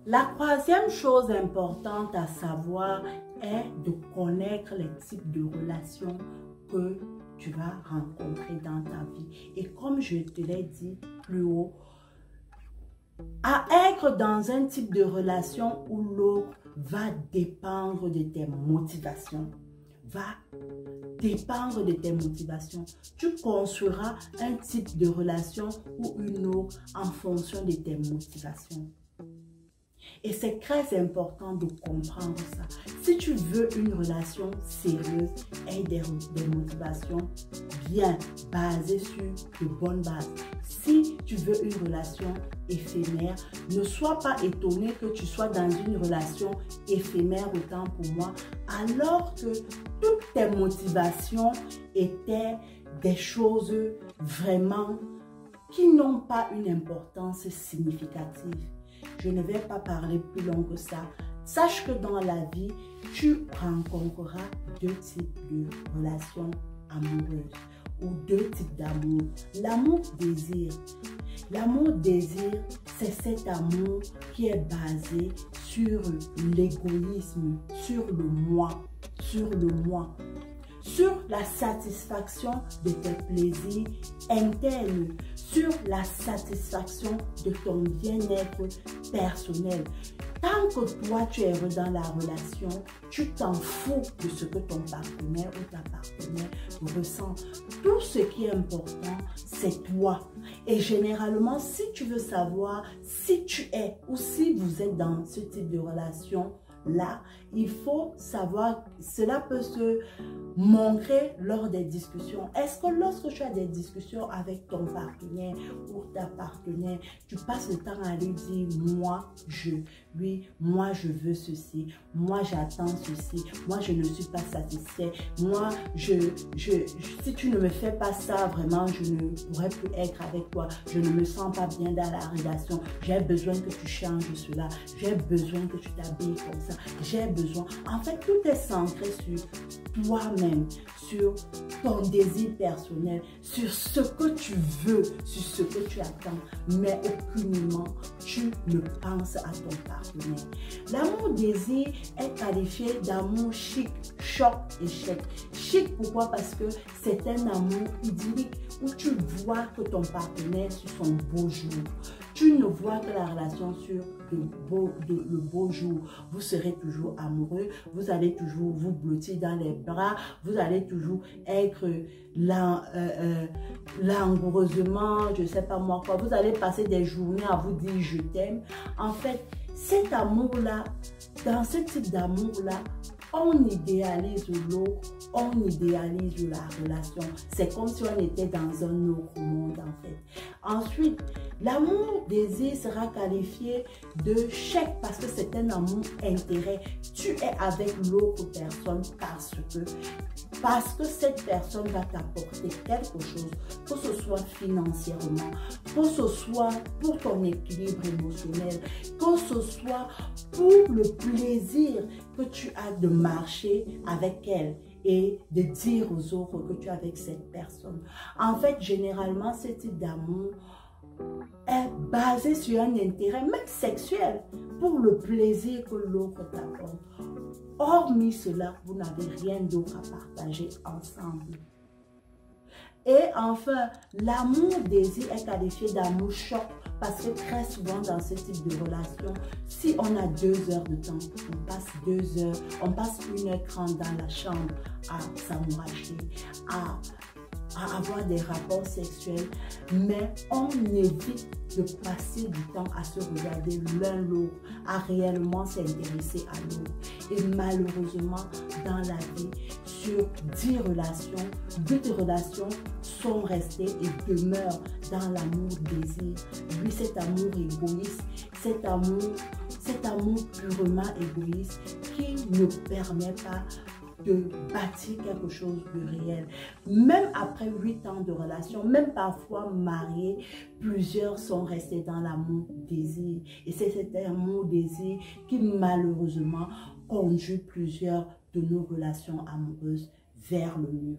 La troisième chose importante à savoir est de connaître les types de relations que tu vas rencontrer dans ta vie. Et comme je te l'ai dit plus haut, à être dans un type de relation où l'autre va dépendre de tes motivations, tu construiras un type de relation ou une autre en fonction de tes motivations. Et c'est très important de comprendre ça. Si tu veux une relation sérieuse et des motivations bien basées sur de bonnes bases. Si tu veux une relation éphémère, ne sois pas étonné que tu sois dans une relation éphémère autant pour moi, alors que toutes tes motivations étaient des choses vraiment qui n'ont pas une importance significative. Je ne vais pas parler plus long que ça. Sache que dans la vie, tu rencontreras deux types de relations amoureuses ou deux types d'amour. L'amour-désir. L'amour-désir, c'est cet amour qui est basé sur l'égoïsme, sur le moi, sur la satisfaction de tes plaisirs internes, sur la satisfaction de ton bien-être personnel. Tant que toi, tu es heureux dans la relation, tu t'en fous de ce que ton partenaire ou ta partenaire ressent. Tout ce qui est important, c'est toi. Et généralement, si tu veux savoir si tu es ou si vous êtes dans ce type de relation, là, il faut savoir, cela peut se montrer lors des discussions. Est-ce que lorsque tu as des discussions avec ton partenaire ou ta partenaire, tu passes le temps à lui dire, moi je veux ceci, moi j'attends ceci, moi je ne suis pas satisfait, moi si tu ne me fais pas ça, vraiment je ne pourrais plus être avec toi, je ne me sens pas bien dans la relation, j'ai besoin que tu changes cela, j'ai besoin que tu t'habilles comme ça, j'ai besoin. En fait, tout est centré sur toi-même, sur ton désir personnel, sur ce que tu veux, sur ce que tu attends, mais aucunement tu ne penses à ton partenaire. L'amour-désir est qualifié d'amour chic, choc, échec. Chic, pourquoi? Parce que c'est un amour idyllique où tu vois que ton partenaire sur son beau jour. Tu ne vois que la relation sur le beau jour. Vous serez toujours amoureux, vous allez toujours vous blottir dans les bras, vous allez toujours être langoureusement, je ne sais pas moi quoi, vous allez passer des journées à vous dire je t'aime. En fait, cet amour-là, dans ce type d'amour-là, on idéalise l'autre, on idéalise la relation. C'est comme si on était dans un autre monde en fait. Ensuite, l'amour-désir sera qualifié de chèque parce que c'est un amour-intérêt. Tu es avec l'autre personne parce que cette personne va t'apporter quelque chose, que ce soit financièrement, que ce soit pour ton équilibre émotionnel, que ce soit pour le plaisir que tu as de marcher avec elle et de dire aux autres que tu es avec cette personne. En fait, généralement, ce type d'amour est basé sur un intérêt, même sexuel, pour le plaisir que l'autre t'apporte. Hormis cela, vous n'avez rien d'autre à partager ensemble. Et enfin, l'amour-désir est qualifié d'amour choc parce que très souvent dans ce type de relation, si on a 2 heures de temps, on passe 2 heures, on passe 1h30 dans la chambre à s'amouracher, à avoir des rapports sexuels, mais on évite de passer du temps à se regarder l'un l'autre, à réellement s'intéresser à l'autre. Et malheureusement, dans la vie, sur 10 relations, 8 relations sont restées et demeurent dans l'amour-désir. Lui, cet amour égoïste, cet amour purement égoïste qui ne permet pas de bâtir quelque chose de réel. Même après 8 ans de relation, même parfois mariés, plusieurs sont restés dans l'amour-désir. Et c'est cet amour-désir qui malheureusement conduit plusieurs de nos relations amoureuses vers le mur.